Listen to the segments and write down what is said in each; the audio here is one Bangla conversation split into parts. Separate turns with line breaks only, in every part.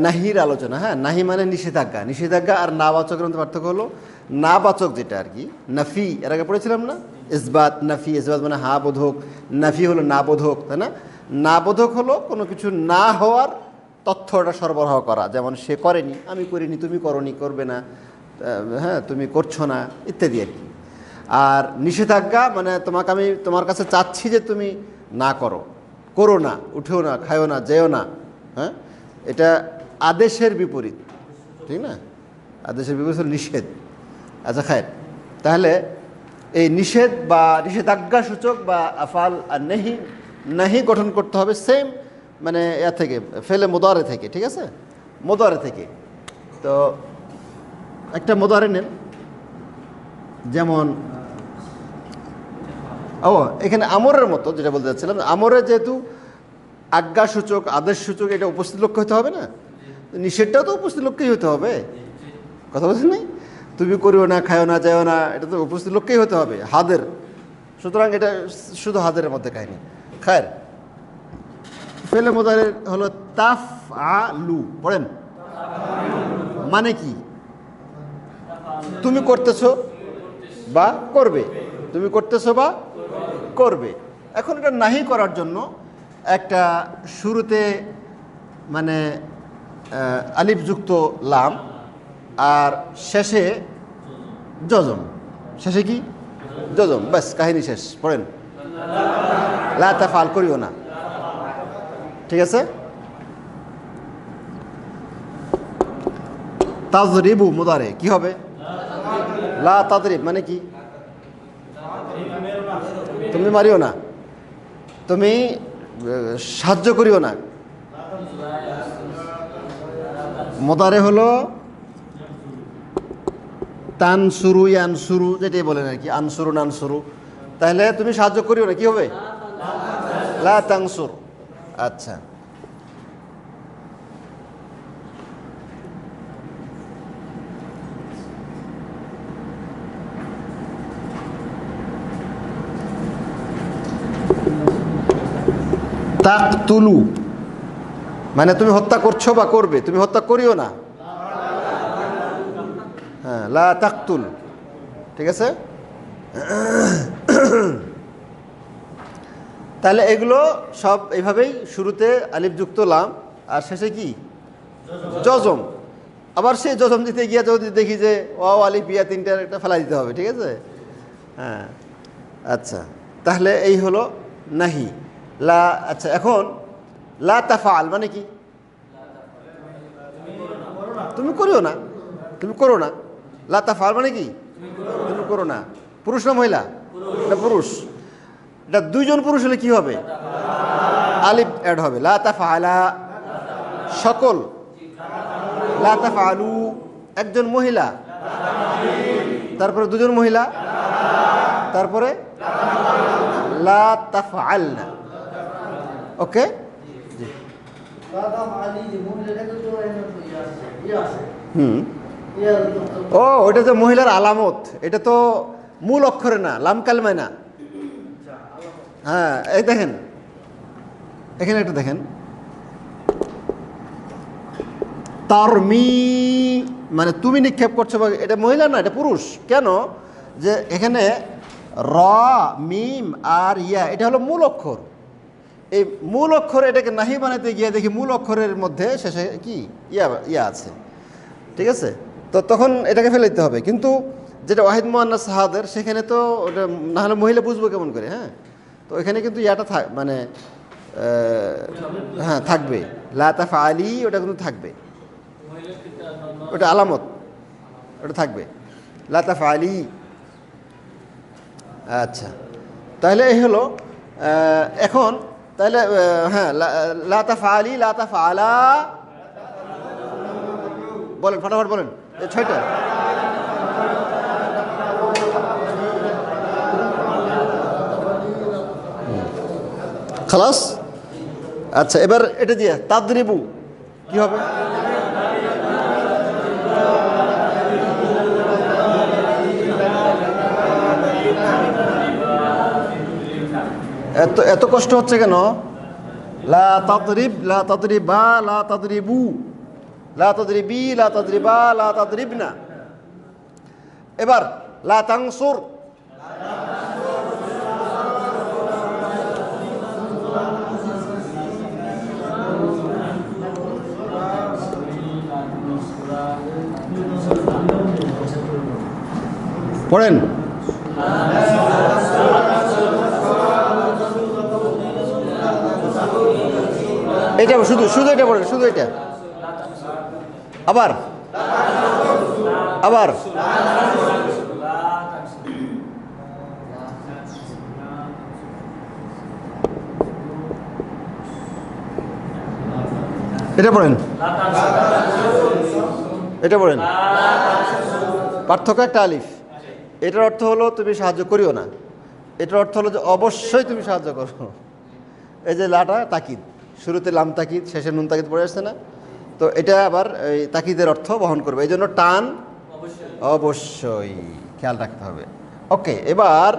নাহির আলোচনা। হ্যাঁ, নাহি মানে নিষেধাজ্ঞা। নিষেধাজ্ঞা আর নাবাচকের মধ্যে পার্থক্য হলো, নাবাচক যেটা আর কি নাফি, এর আগে পড়েছিলাম না, ইসবাত নাফি। ইসবাত মানে হা বোধক, নাফি হলো না বোধক, তাই না? না বোধক হলো কোনো কিছু না হওয়ার তথ্যটা সরবরাহ করা, যেমন সে করেনি, আমি করিনি, তুমি করনি, করবে না, হ্যাঁ তুমি করছো না, ইত্যাদি আর কি। আর নিষেধাজ্ঞা মানে আমি তোমার কাছে চাচ্ছি যে তুমি না করো, করো না, উঠেও না, খায়ও না, যেও না। হ্যাঁ, এটা আদেশের বিপরীত, ঠিক না? আদেশের বিপরীত হল নিষেধ। আচ্ছা খায়ের, তাহলে এই নিষেধ বা নিষেধাজ্ঞা সূচক বা আফাল আর নেহি, নাহি গঠন করতে হবে সেম মানে থেকে ফেলে মোদারে থেকে, ঠিক আছে? মোদারে থেকে। তো একটা মোদারে নেন, যেমন এখানে আমরের মতো যেটা বলতে চাচ্ছিলাম, আমরে যেহেতু আজ্ঞাসূচক আদেশসূচক, এটা উপস্থিত লক্ষ্য হতে হবে না? নিষেধটাও তো উপস্থিত লক্ষ্যেই হতে হবে, কথা বলছেন নাই? তুমি করিও না, খায়ও না, যাও না, এটা তো উপস্থিত লক্ষ্যেই হতে হবে, হাদের। সুতরাং এটা শুধু হাদের মধ্যে কাহিনী। খায়ের, ফেলে মোদারের হলো তাফ আলু, পড়েন। মানে কি? তুমি করতেছো বা করবে, তুমি করতেছো বা করবে। এখন এটা নাহি করার জন্য একটা শুরুতে মানে আলিফযুক্ত লাম আর শেষে জজম। শেষে কি? জজম, ব্যাস কাহিনী শেষ। পড়েন, লা তাফআল, করিও না, ঠিক আছে? তাজরিবু মুদারে কি হবে? লা তাদরিব মানে কি? তুমি মারিও না, তুমি সাহায্য করিও না। মুদারে হলো তানসুরু ইয়ানসুরু, যেটাই বলেন আর কি, আনসুরু নানসুরু। তাহলে তুমি সাহায্য করিও না, কি হবে? লা তানসুর। আচ্ছা, তাকতুলু মানে তুমি হত্যা করছো বা করবে, তুমি হত্যা করিও না। হ্যাঁ, লা তাকতুল, ঠিক আছে? তাহলে এগুলো সব এইভাবেই, শুরুতে আলিফযুক্ত লাম আর শেষে কি? জজম। আবার সেই জজম দিতে গিয়ে যদি দেখি যে ওয়াও আলিফ ইয়া তিনটার একটা ফেলা দিতে হবে, ঠিক আছে? হ্যাঁ, আচ্ছা, তাহলে এই হলো নাহি। লা, আচ্ছা এখন লা তাফআল মানে কি? তুমি করিও না, তুমি করো না। লা তাফআল মানে কি? তুমি করো না। পুরুষ না মহিলা? এটা পুরুষ। এটা দুইজন পুরুষ হলে কি হবে? আলিফ অ্যাড হবে। লা তাফআলা সকল, লা তাফআলু একজন মহিলা, তারপরে দুজন মহিলা, তারপরে লা তাফআলনা। ওকে, জি। ও, ওটা যে মহিলার আলামত, এটা তো মূল অক্ষরে না, লাম কালমায় না। হ্যাঁ, এই দেখেন এখানে একটা দেখেন, তারমি মানে তুমি নিক্ষেপ করছো, এটা মহিলা না, এটা পুরুষ। কেন? যে এখানে র, মিম আর ইয়া, এটা হলো মূল অক্ষর। এই মূল অক্ষর এটাকে নাহি বানাতে গিয়ে দেখি মূল অক্ষরের মধ্যে শেষে কি ইয়া আছে, ঠিক আছে? তো তখন এটাকে ফেলে দিতে হবে। কিন্তু যেটা ওয়াহিদ মুআন্নাস সাহাদের, সেখানে তো ওটা না হলে মহিলা বুঝবো কেমন করে? হ্যাঁ, তো এখানে কিন্তু ইয়াটা মানে হ্যাঁ থাকবে, লা তাফআলি, ওটা কিন্তু থাকবে, ওটা আলামত, ওটা থাকবে লা তাফআলি। আচ্ছা, তাহলে এই হলো এখন, তাহলে হ্যাঁ, লা তাফআলি, লা তাফআলা, বলেন ফটাফট বলেন, এই 6টা। খালাস। আচ্ছা, এবার এটা দিয়ে তাদরিবু কি হবে? এত কষ্ট হচ্ছে কেন? লা তাদরিব, লা তাদরিবা, লা তাদরিবু, লা তাদরিবি, লা তাদরিবা, লা তাদরিবনা। এবার লা তানসুর, পড়েন। এটা শুধু শুধু এটা পড়েন, শুধু এটা। আবার আবার এটা পড়েন, এটা পড়েন। পার্থক্য একটা আলিফ। এটার অর্থ হলো তুমি সাহায্য করিও না, এটার অর্থ হলো যে অবশ্যই তুমি সাহায্য করো। এই যে লাটা তাকিদ, শুরুতে লাম তাকিদ, শেষে নুন তাকিদ পড়ে আসছে না, তো এটা আবার এই তাকিদের অর্থ বহন করবে, এই জন্য টান অবশ্যই খেয়াল রাখতে হবে। ওকে, এবার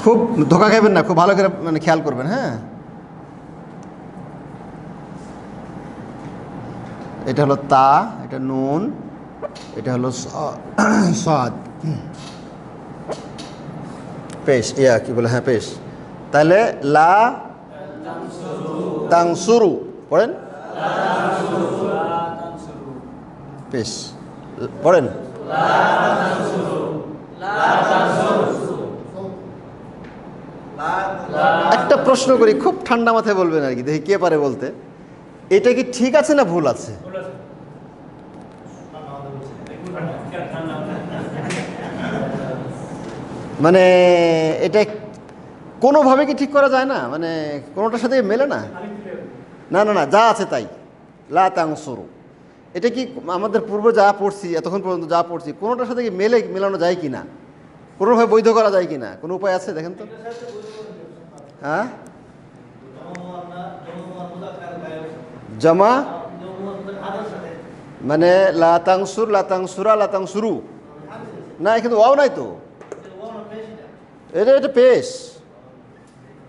খুব ধোকা খাবেন না, খুব ভালো করে মানে খেয়াল করবেন। হ্যাঁ, এটা হলো তা, এটা নুন, এটা হলো সাদ, পেশ, ইয়া কি বলে, হ্যাঁ পেশ। তাহলে লা তানসুরু পড়েন, পেশ পড়েন। একটা প্রশ্ন করি, খুব ঠান্ডা মাথায় বলবেন আর কি, দেখি কে পারে বলতে। এটা কি ঠিক আছে না ভুল আছে? মানে এটা কোনোভাবে কি ঠিক করা যায় না? মানে কোনোটার সাথে মেলে না? না না না, যা আছে তাই, লা তানসুরু। এটা কি আমাদের পূর্বে যা পড়ছি, এতক্ষণ পর্যন্ত যা পড়ছি, কোনোটার সাথে কি মেলানো যায় কি না? কোনোভাবে বৈধ করা যায় কি না? কোনো উপায় আছে দেখেন তো? হ্যাঁ, জমা মানে লা তানসুর, লা তানসুরা, লা তানসুরু না, কিন্তু ওয়াও নাই তো। এটা পেশ,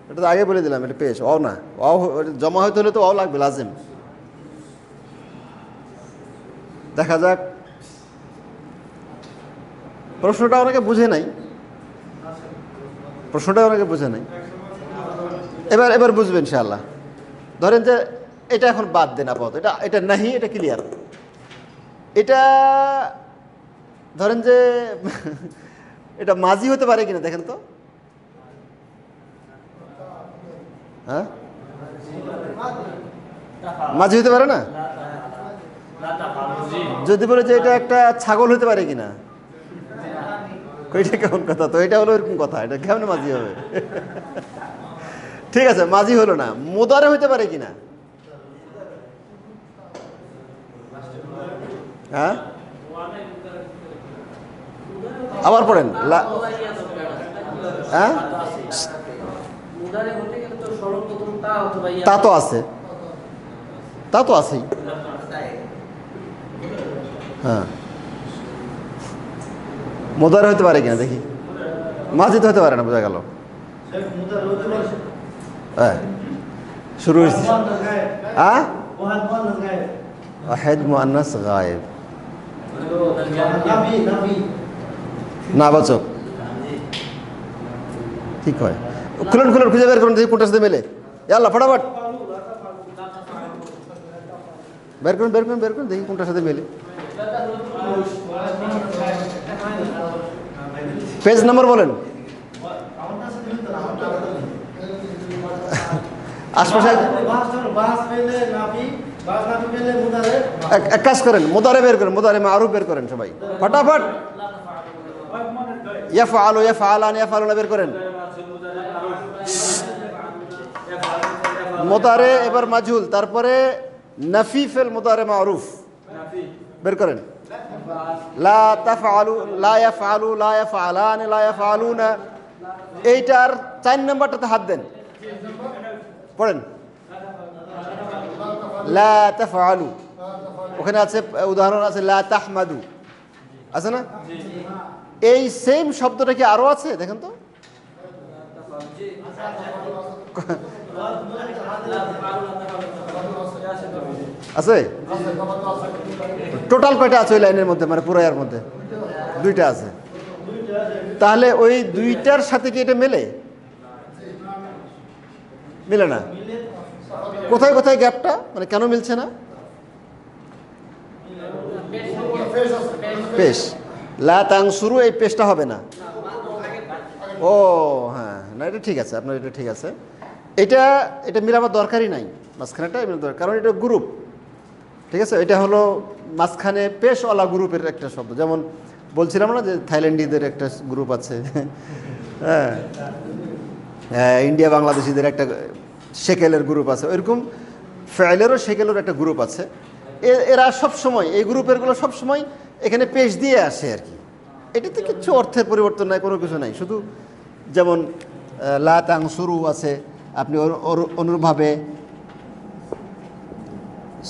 এটা তো আগে বলে দিলাম, এটা পেশ, ওয়াও না। ওয়াও জমা হইতে হলে তো ওয়াও লাগবে লাজিম। দেখা যাক, প্রশ্নটা অনেকে বুঝে নাই, প্রশ্নটা অনেকে বুঝে নাই। এবার বুঝবেন ইনশাআল্লাহ। ধরেন যে এটা এখন বাদ দেন আপাতত, এটা নাহি, এটা ক্লিয়ার। এটা ধরেন যে এটা মাজি হতে পারে কিনা দেখেন তো। হ্যাঁ, মাঝি হতে পারে না? যদি বলে যে এটা একটা ছাগল হতে পারে কিনা, এটা কেমন কথা? তো এটা হলো এরকম কথা, এটা কেমন মাঝি হবে? ঠিক আছে, মাঝি হলো না। মুদারে হইতে পারে কিনা? হ্যাঁ, আবার পড়েন। হ্যাঁ, তা তো আছে, তা তো আছেই। হ্যাঁ, মুদারে হইতে পারে কিনা দেখি। মাঝি তো হতে পারে না, বোঝা গেল। হ্যাঁ, শুরু হয়েছে। হ্যাঁ, ওয়াহিদ মুআন্নাস গায়েব, নাবাচক, ঠিক হয়। খুলেন খুলেন, খুঁজে বের করুন দেখি কোনটার সাথে মেলে। আল্লাহ ফটাফট বের করুন, বের করুন, বের করুন দেখি কোনটার সাথে মেলে। পেজ নাম্বার বলেন। আশপাশে এক কাজ করেন, মুদারে বের করেন, মুদারে মারুফ বের করেন সবাই ফটাফট। ইয়াফআলু, ইয়াফআলান, ইয়াফআলুনা বের করেন। মুদারে এবার মাজহুল, তারপরে নাফি ফিল মুদারে মারুফ বের করেন। লা তাফআলু, লা ইয়াফআলু, লা ইয়াফআলান, লা ইয়াফআলুনা। এইটার 4 নাম্বারটাতে হাত দেন, পড়েন। লা তাফআলু, ওখানে আছে উদাহরণ আছে লা তাহমাদু। আছে না? এই সেম শব্দটা কি আরো আছে দেখেন তো? আছে? টোটাল কয়টা আছে ওই লাইনের মধ্যে, মানে পুরো এর মধ্যে? দুইটা আছে। তাহলে ওই দুইটার সাথে কি এটা মেলে? মিলে না। কোথায় কোথায় গ্যাপটা, মানে কেন মিলছে না? পেশ লা তাংসুরু, এই পেশটা হবে না। ও হ্যাঁ, না এটা ঠিক আছে, আপনার এটা ঠিক আছে। এটা এটা মিলাবার দরকারই নাই, মাঝখানেটা মিলার দরকার, কারণ এটা গ্রুপ। ঠিক আছে, এটা হলো মাঝখানে পেশওয়ালা গ্রুপের একটা শব্দ। যেমন বলছিলাম না যে থাইল্যান্ডিদের একটা গ্রুপ আছে, হ্যাঁ, ইন্ডিয়া বাংলাদেশিদের একটা শেকেলের গ্রুপ আছে, ওইরকম ফেলেরও শেকেলের একটা গ্রুপ আছে। এরা সব সময়, এই গ্রুপেরগুলো সব সময় এখানে পেশ দিয়ে আসে আর কি। এটাতে কিছু অর্থের পরিবর্তন নাই, কোনো কিছু নাই। শুধু যেমন লা তাংসুরু আছে, আপনি অনুরূপভাবে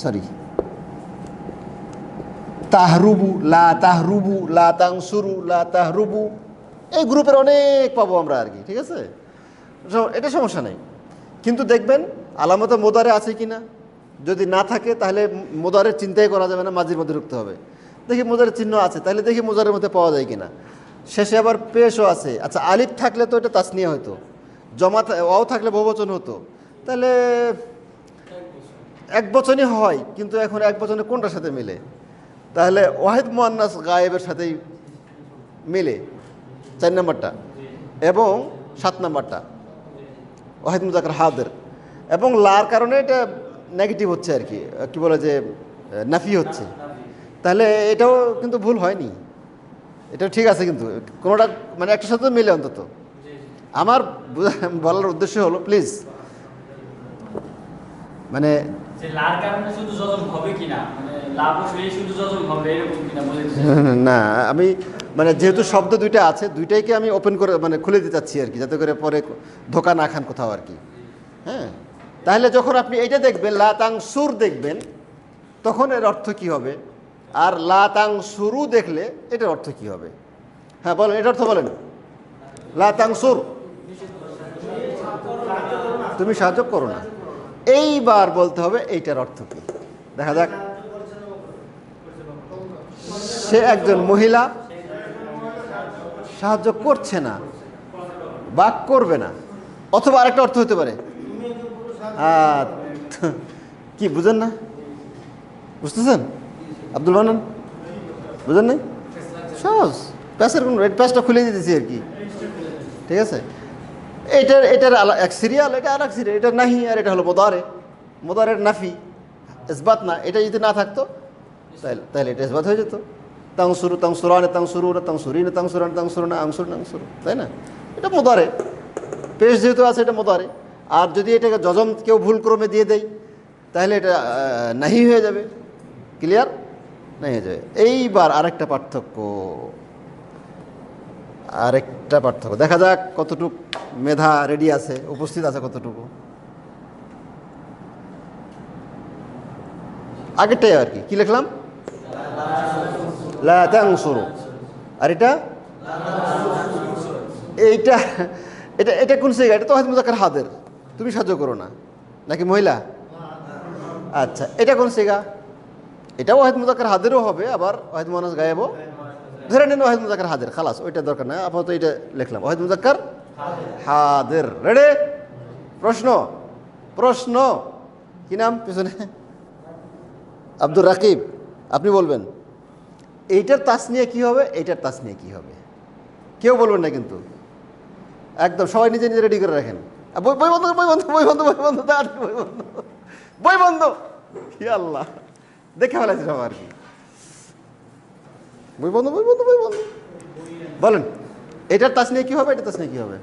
সরি তাহরুবু, লা তাহরুবু, লা তাংসুরু, লা তাহরুবু, এই গ্রুপের অনেক পাবো আমরা আর কি। ঠিক আছে, এটা সমস্যা নেই। কিন্তু দেখবেন আলামতে মোদারে আছে কি না। যদি না থাকে তাহলে মোদারের চিন্তাই করা যাবে না, মাঝির মধ্যে ঢুকতে হবে। দেখি মোদারের চিহ্ন আছে, তাহলে দেখি মোদারের মধ্যে পাওয়া যায় কিনা। শেষে আবার পেশও আছে। আচ্ছা, আলিফ থাকলে তো এটা তাসনিয়া হতো, জমা অও থাকলে বহুবচন হতো। তাহলে এক বচনই হয়, কিন্তু এখন এক বচনে কোনটার সাথে মিলে? তাহলে ওয়াহিদ মুআন্নাস গায়েবের সাথেই মিলে 4 নম্বরটা, এবং 7 নম্বরটা ওয়াহিদ মুজাক্কার হাদের। এবং লার কারণে এটা নেগেটিভ হচ্ছে আর কি, কি বলে যে নাফি হচ্ছে। তাহলে এটাও কিন্তু ভুল হয়নি, এটাও ঠিক আছে। কিন্তু কোনোটা মানে একটা সাথে মিলে অন্তত। আমার বলার উদ্দেশ্য হলো, প্লিজ মানে না, আমি মানে যেহেতু শব্দ দুইটা আছে, দুইটাইকে আমি ওপেন করে মানে খুলে দিতে চাচ্ছি আর কি, যাতে করে পরে ধোকা না খান কোথাও আর কি। হ্যাঁ, তাহলে যখন আপনি এইটা দেখবেন, লা তাংসুর দেখবেন, তখন এর অর্থ কি হবে? আর লা তাংসুরু দেখলে এটার অর্থ কি হবে? হ্যাঁ বলেন, এটার অর্থ বলেন। লা তাংসুর, তুমি সাহায্য করো না। এইবার বলতে হবে এইটার অর্থ কি। দেখা যাক, সে একজন মহিলা সাহায্য করছে না বা করবে না, অথবা আরেকটা অর্থ হতে পারে। কি বুঝেন না? বুঝতেছেন আব্দুল মান্নান? বুঝেন নাই? সহজ, প্যাসের কোন প্যাসটা খুলে দিতেছি আর কি। ঠিক আছে, এটার এক সিরিয়াল, এটা আরেক সিরিয়াল। এটা নাহি, আর এটা হলো মোদারে। মোদারের নাফি, ইসবাত না। এটা যদি না থাকতো তাহলে এটা ইসবাত হয়ে যেত। তাংসুরু তাংসুরানে তাংসুরুনা তাংসুরিনা তাংসুরান তাংসুরুনা আংসুর নাংসুরু, তাই না? এটা মোদারে, পেশ যেহেতু আছে এটা মোদারে। আর যদি এটাকে জজম কেউ ভুল ক্রমে দিয়ে দেয়, তাহলে এটা নাহি হয়ে যাবে। ক্লিয়ার? নাহি হয়ে যাবে। এইবার আরেকটা পার্থক্য, দেখা যাক কতটুকু মেধা রেডি আছে, উপস্থিত আছে কতটুকু। আগেরটাই আর কি লিখলাম, লা তাংসুরু। আর এটা এইটা এটা এটা কোন সিগা? এটা তো ওয়াহিদ মুজাক্কার হাদের, তুমি সাহায্য করো না, নাকি মহিলা? আচ্ছা, এটা কোন সিগা? এটাও ওয়াহিদ মুজাক্কার হাদেরও হবে, আবার ওয়াহিদ মুআন্নাস গায়েবও। ধরে নেন ওয়াহিদ মুজাক্কার হাদের, খালাস, ওইটা দরকার নাই, আপাতত এটা লিখলাম ওয়াহিদ মুজাক্কার হাদের। রেডি? প্রশ্ন কি নাম পিছনে? আব্দুর রাকিব, আপনি বলবেন এইটার তাসনিয়া কি হবে, এইটার তাসনিয়া কি হবে? কেউ বলবেন না কিন্তু, একদম সবাই নিজে নিজে রেডি করে রাখেন। বই বন্ধ, বই বন্ধ, বই বন্ধ, বই বন্ধ, বই বন্ধ, বই বন্ধ। কি আল্লাহ, দেখে ফেলাইছি সব আর কি। বই বন্ধ, বই বন্ধ, বই বন্ধ। বলেন এটার তাসনিয়া কি হবে, এটার তাসনিয়া কি হবে?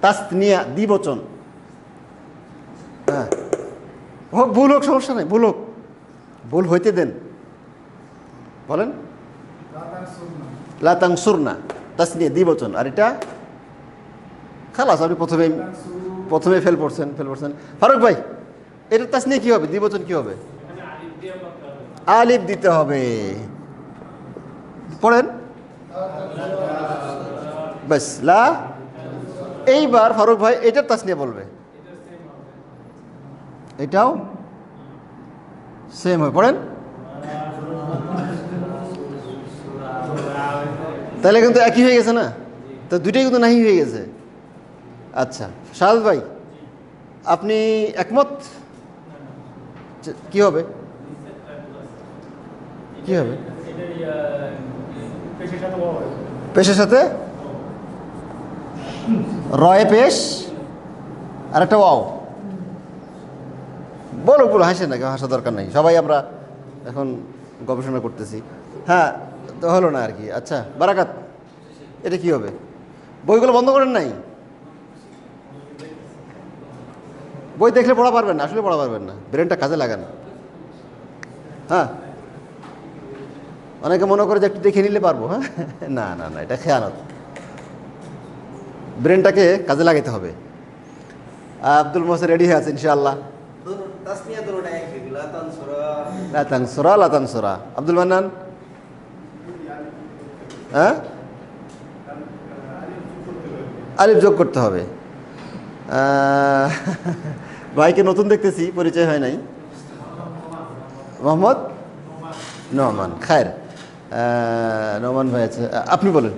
তাসনিয়া দ্বিবচন। হ্যাঁ, হোক ভুল হোক, সমস্যা নেই, ভুল হোক, ভুল হইতে দেন। বলেন লা তাংসুরনা, তাসনিয়া দ্বিবচন। আর এটা খালাস, আপনি প্রথমে ফেল পড়ছেন। ফারুক ভাই, এটার তাসনিয়া কি হবে, দ্বিবচন কি হবে? আলিফ দিতে হবে। পড়েন বাস লা। এইবার ফারুক ভাই এটার তাসনিয়া বলবে, এটাও সেম হয়। পড়েন তাহলে কিন্তু একই হয়ে গেছে না, তো দুইটাই কিন্তু নাহি হয়ে গেছে। আচ্ছা শাহাদ ভাই আপনি একমত? কি হবে, কি হবে? পেশের সাথে রয়ে পেশ আর একটা ওয়াও। বলো বলো, হাসেন না, কেউ হাসা দরকার নেই, সবাই আমরা এখন গবেষণা করতেছি। হ্যাঁ তো হলো না আর কি। আচ্ছা বারাকাত, এটা কি হবে? বইগুলো বন্ধ করেন নাই? বই দেখলে পড়া পারবেন না, আসলে পড়া পারবেন না, ব্রেনটা কাজে লাগান। হ্যাঁ অনেকে মনে করে যে একটু দেখে নিলে পারবো। হ্যাঁ না না না, এটা খেয়ানত, ব্রেনটাকে কাজে লাগাতে হবে। আব্দুল মোহসেন রেডি হয়ে আছে ইনশাআল্লাহ। লাতানসুরা লাতানসুরা। আব্দুল মান্নান হ্যাঁ আলিফ যোগ করতে হবে। ভাইকে নতুন দেখতেছি, পরিচয় হয় নাই। মোহাম্মদ নোমান, খায়ের। নোমান ভাই আছে, আপনি বলেন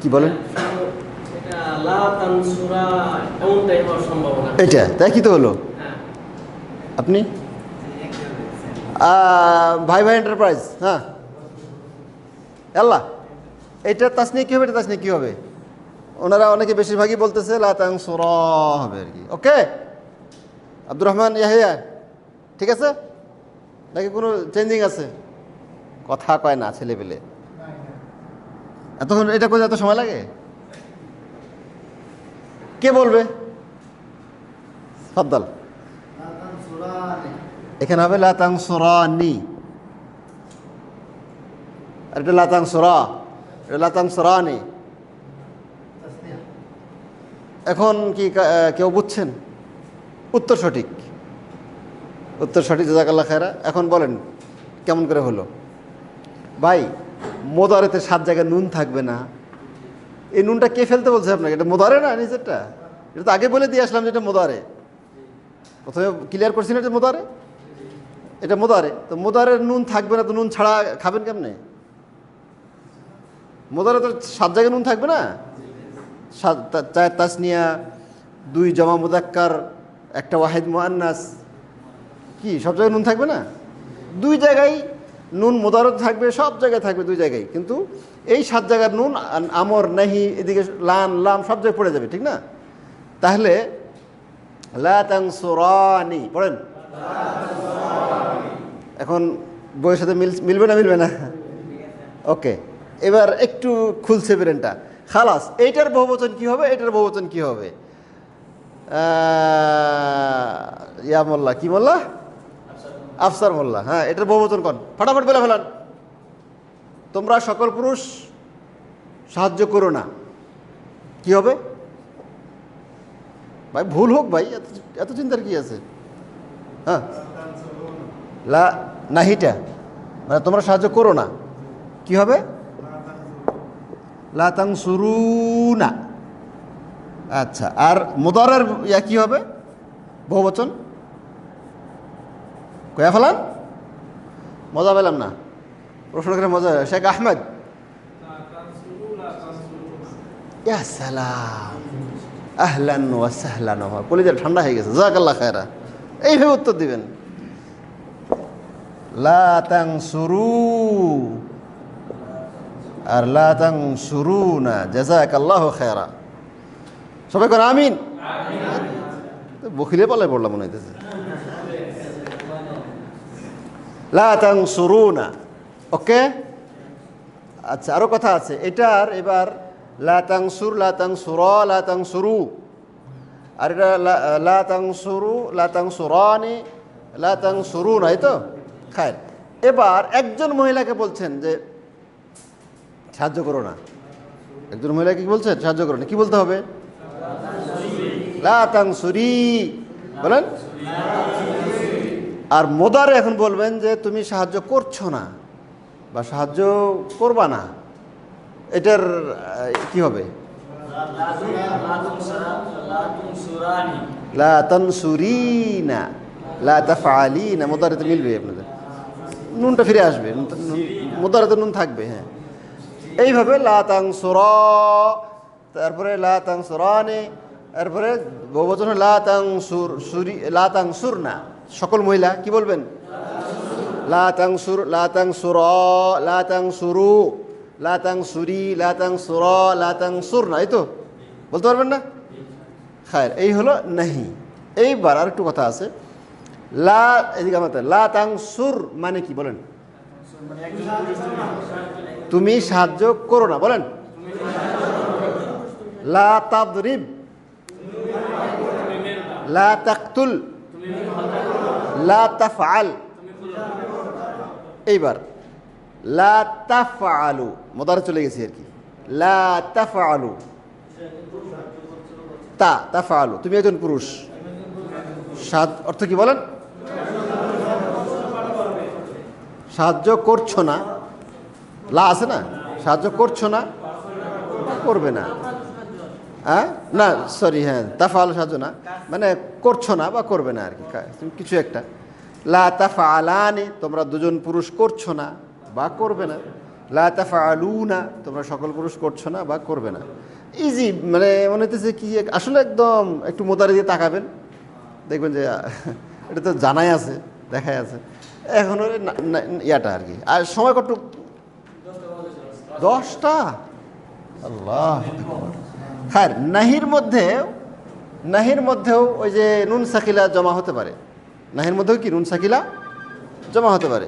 কি বলেন? এটা তাই কি তো হলো? আপনি ভাই ভাই এন্টারপ্রাইজ, হ্যাঁ আল্লাহ, এইটা তাসনিয়া কি হবে, এটা তাসনিয়া কি হবে? ওনারা অনেকে বেশিরভাগই বলতেছে লা তানসুরা হবে আর কি। ওকে আব্দুর রহমান ইয়াহিয়া ঠিক আছে নাকি কোনো চেঞ্জিং আছে? কথা কয় না ছেলে পেলে, এতক্ষণ এটা করে এত সময় লাগে? কে বলবে? ফাদ্দাল। এখানে হবে লা তানসুরানি, আর এটা লা তানসুরা, এটা লা তানসুরানি। এখন কি কেউ বুঝছেন? উত্তর সঠিক, উত্তর সঠিক, জাযাকাল্লাহ খায়রা। এখন বলেন কেমন করে হলো? ভাই মোদারেতে 7 জায়গায় নুন থাকবে না, এই নুনটা কে ফেলতে বলছে আপনাকে? এটা মোদারে না নিজেরটা, এটা তো আগে বলে দিয়ে আসলাম যে এটা মোদারে, প্রথমে ক্লিয়ার করছি না এটা মোদারে, এটা মোদারে। তো মোদারের নুন থাকবে না, তো নুন ছাড়া খাবেন কেমনে? মোদারে তো 7 জায়গায় নুন থাকবে না, 4 তাসনিয়া, 2 জমা মুযাক্কার, 1 ওয়াহিদ মুআন্নাস, কি সব জায়গায় নুন থাকবে না? 2 জায়গায় নুন মোদারত থাকবে, সব জায়গায় থাকবে 2 জায়গায়, কিন্তু এই 7 জায়গার নুন আমর নাহি, এদিকে লান লাম সব জায়গায় পড়ে যাবে, ঠিক না? তাহলে লা তানসুরানি পড়েন। এখন বইয়ের সাথে মিলবে না, মিলবে না? ওকে এবার একটু খুলছে ব্রেনটা, খালাস। এইটার বহুবচন কি হবে, এটার বহুবচন কি হবে? ইয়া মোল্লা, কি মোল্লা? আফসার মোল্লা। হ্যাঁ এটার বহুবচন কোন? ফটাফট বলে ফেলান। তোমরা সকল পুরুষ সাহায্য করো না, কি হবে ভাই? ভুল হোক ভাই, এত চিন্তার কি আছে? হ্যাঁ লা নাহিটা মানে তোমরা সাহায্য করো না, কি হবে? লা তানসুরুনা। আচ্ছা আর মুদারের ইয়া কি হবে, বহুবচন? কয়া ফেলান, মজা পেলাম না, প্রশ্ন করে মজা। শেখ আহমেদ, ইয়া সালাম, আহলান ওয়া সাহলান, আমার কলিজা ঠান্ডা হয়ে গেছে, জাযাকাল্লাহ খায়রা। এইভাবে উত্তর দিবেন, লা তানসুরু আর লা তানসুরুনা, জাযাকাল্লাহু খায়রা। সবাই করে আমিন। বখিলে পালায় পড়লাম মনে হইতেছে। লা তানসুরুনা, ওকে। আচ্ছা আরও কথা আছে এটার। এবার লা তানসুর, লা তানসুরা, লা তানসুরু, আর এটা লা তানসুরু, লা তানসুরানি, লা তানসুরুনা, এই তো খায়। এবার একজন মহিলাকে বলছেন যে সাহায্য করো না, একজন মহিলাকে কি বলছেন? সাহায্য করো না, কি বলতে হবে? লা তানসুরি, বলেন আর মোদারে এখন বলবেন যে তুমি সাহায্য করছো না বা সাহায্য করবা না, এটার কি হবে? লা তানসুরিনা, লা তাফআলিনা, মোদারেতে মিলবে আপনাদের, নুনটা ফিরে আসবে, মোদারেতে নুন থাকবে। হ্যাঁ, এইভাবে লা তানসুরা, তারপরে লা তানসুরানি, তারপরে বহুবচন লা তানসুরি, লা তানসুরনা, সকল মহিলা কি বলবেন? লা তানসুর, লা তানসুরা, লা তানসুরু, লা তানসুরি, লা তানসুরা, লা তানসুরনা, এই তো বলতে পারবেন না? খায়ের, এই হলো নাহি। এইবার আর একটু কথা আছে, লা, এদিকে আমাদের লা তানসুর মানে কি বলেন? তুমি সাহায্য করো না, বলেন। লা তাদরিব, লা তাকতুল, লা তাফআল। এইবার লা তাফআলু, মোদারে চলে গেছি আর কি। লা তাফআলু, তাফআলু, তুমি একজন পুরুষ, অর্থ কি বলেন? সাহায্য করছো না, লা আছে না, সাহায্য করছো না, করবে না। হ্যাঁ, না সরি, হ্যাঁ তাফআলু সাহায্য না, মানে করছো না বা করবে না আর কি, তুমি কিছু একটা। লা তাফআলানি, তোমরা দুজন পুরুষ করছো না বা করবে না। লা তাফআলুনা, তোমরা সকল পুরুষ করছো না বা করবে না। ইজি, মানে মনে হইতেছে কি আসলে একদম একটু মোদারে দিয়ে তাকাবেন, দেখবেন যে এটা তো জানাই আছে, দেখাই আছে। এখন ইয়াটা আর কি। আর সময় কতটুক? 10টা। আল্লাহ, হ্যাঁ, নাহির মধ্যেও ওই যে নুন সাকিলা জমা হতে পারে, নাহির মধ্যেও কি নুন সাকিলা জমা হতে পারে।